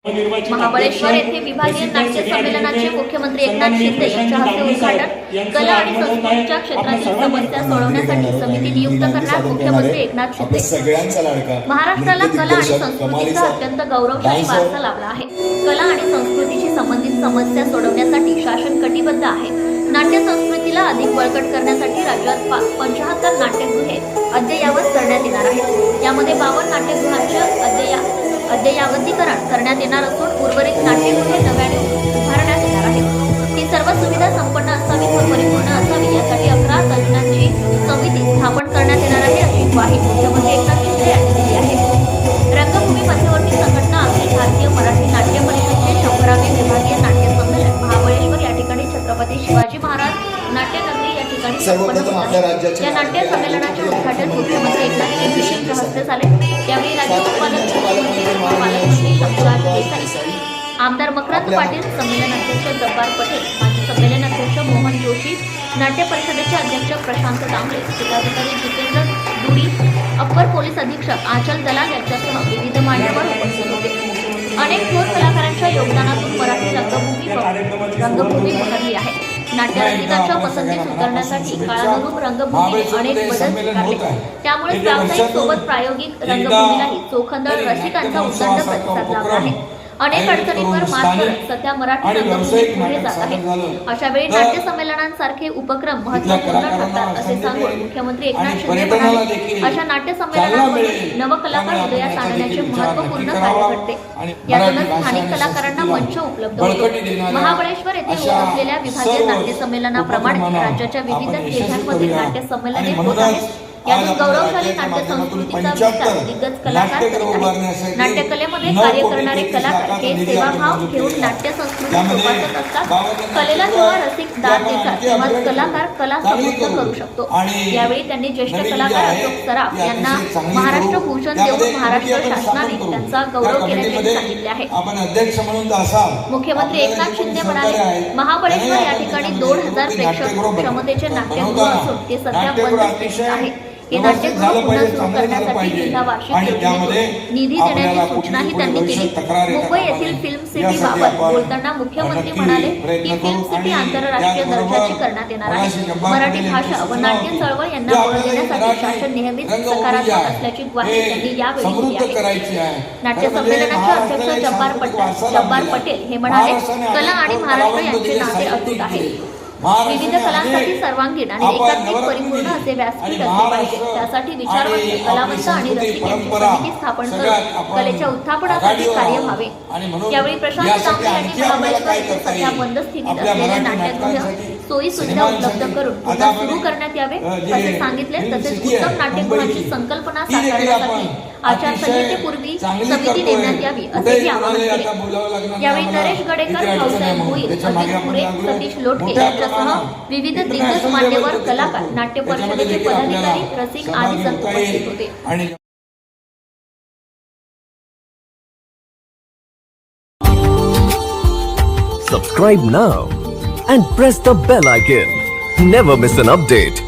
महाबळेश्वर येथे विभागीय नाट्य संमेलनाचे मुख्यमंत्री एकनाथ शिंदे यांच्या हस्ते उद्घाटन। कला आणि संस्कृतीच्या क्षेत्रातील समस्या सोडवण्यासाठी समिती नियुक्त करणार मुख्यमंत्री एकनाथ शिंदे। महाराष्ट्राला कला आणि संस्कृतीचा अत्यंत गौरवशाली वारसा लाभला आहे। कला आणि संस्कृतीशी संबंधित समस्या सोडवण्यासाठी शासन कटिबद्ध आहे। नाट्य संस्कृतीला अधिक बळकट करण्यासाठी राज्यात 75 नाट्यगृहे अद्ययावत करण्यात येणार आहेत। यामध्ये 52 नाट्यगृहांचे अद्ययावतीकरण करण्यात येणार असून उर्वरित नाट्यगृहे नव्याने उभारण्यात येणार आहेत। ही सर्व सुविधा संपन्न असावी व परिपूर्ण असावी यासाठी 11 तज्ज्ञांची समिती स्थापन करण्यात येणार आहे, अशी ग्वाही मुख्यमंत्री एकनाथ शिंदे यांनी दिली आहे। रंगभूमी मध्यवर्ती संघटना अखिल भारतीय मराठी नाट्य परिषदेचे 100वे विभागीय नाट्य संमेलन महाबळेश्वर या ठिकाणी छत्रपती शिवाजी महाराज नाट्यनगरी या ठिकाणी संपन्न होत आहे। या नाट्य संमेलनाचे उद्घाटन मुख्यमंत्री एकनाथ शिंदे यांच्या हस्ते झाले। यावेळी राज्य आमदार मकरंद पाटील, संमेलन अध्यक्ष जब्बार पटेल, माजी संमेलन अध्यक्ष मोहन जोशी, नाट्य परिषदेचे अध्यक्ष प्रशांत दामले, जिल्हाधिकारी जितेंद्र दुरी, अप्पर पोलीस अधीक्षक आचल दलाल यांच्यासह विविध मान्यवर उपस्थित होते। अनेक थोर कलाकारांच्या योगदानातून मराठी रंगभूमी बहरली आहे। नाट्यरसिकांच्या पसंतीस उतरण्यासाठी काळानुरूप रंगभूमीने अनेक बदल स्वीकारले। त्यामुळे व्यावसायिक सोबत प्रायोगिक रंगभूमीलाही चोखंदळ रसिकांचा उदंड प्रतिसाद लाभला आहे। अनेक अडचणींवर मात करत सध्या मराठी रंगभूमी पुढे जात आहे। अशा वेळी नाट्य संमेलनांसारखे उपक्रम महत्त्वपूर्ण ठरतात, असे सांगून मुख्यमंत्री एकनाथ शिंदे म्हणाले, अशा नाट्य संमेलनांमध्ये नवकलाकार उदयास आणण्याचे महत्त्वपूर्ण कार्य घडते। यातूनच स्थानिक कलाकारांना मंच उपलब्ध होतो। महाबळेश्वर येथे होत असलेल्या विभागीय नाट्य संमेलनाप्रमाणे राज्याच्या विविध जिल्ह्यांमध्ये नाट्य संमेलने होत आहेत। यातून गौरवशाली नाट्य संस्कृतीचा विकास दिग्गज कलाकार करीत आहेत। नाट्यकलेमध्ये कार्य करणारे कलाकार हे सेवाभाव घेऊन नाट्य संस्कृती जोपासत असतात। कलेला जेव्हा रसिक दाद देतात तेव्हाच कलाकार कला समृद्ध करू शकतो। यावेळी त्यांनी ज्येष्ठ कलाकार अशोक सराफ यांना महाराष्ट्र भूषण देऊन महाराष्ट्र शासनाने त्यांचा गौरव केल्याचे सांगितले आहे। मुख्यमंत्री एकनाथ शिंदे म्हणाले, महाबळेश्वर या ठिकाणी 2000 प्रेक्षक क्षमतेचे नाट्यगृह असून ते सध्या बंद स्थितीत आहे। हे नाट्यगृह पुन्हा सुरू करण्यासाठी जिल्हा वार्षिक योजनेतून निधी देण्याची सूचनाही त्यांनी केली। मुंबई येथील फिल्म सिटी बाबत बोलताना मुख्यमंत्री म्हणाले की फिल्म सिटी आंतरराष्ट्रीय दर्जाची करण्यात येणार आहे। मराठी भाषा व नाट्य चळवळ यांना बळ देण्यासाठी शासन नेहमीच सकारात्मक असल्याची ग्वाही त्यांनी यावेळी दिली आहे। नाट्य संमेलनाचे अध्यक्ष जब्बार पटेल हे म्हणाले, कला आणि महाराष्ट्र यांचे नाते अतूट आहे। विविध कलांसाठी सर्वांगीण आणि एकात्मिक परिपूर्ण असे व्यासपीठ असले पाहिजे। त्यासाठी विचारवंत, कलावंत आणि रसिक यांची समिती स्थापन करून कलेच्या उत्थापनासाठी कार्य व्हावे। यावेळी प्रशांत दामले यांनी महाबळेश्वर येथे सध्या बंद स्थितीत असलेल्या नाट्यगृह सोयी सुविधा उपलब्ध करून पुन्हा सुरू करण्यात यावे असे सांगितले। तसेच उत्तम नाट्यगृहाची संकल्पना साकारण्यासाठी आचारसंहितेपूर्वी समिती नेमण्यात यावी असेही आवाहन केले। यावेळी नरेश गडेकर, भाऊसाहेब भोईर, अजित पुरे, सतीश लोटके यांच्यासह विविध दिग्गज मान्यवर, कलाकार, नाट्य परिषदेचे पदाधिकारी, रसिक आदी जण उपस्थित होते। Subscribe now and press the bell icon. Never miss an update.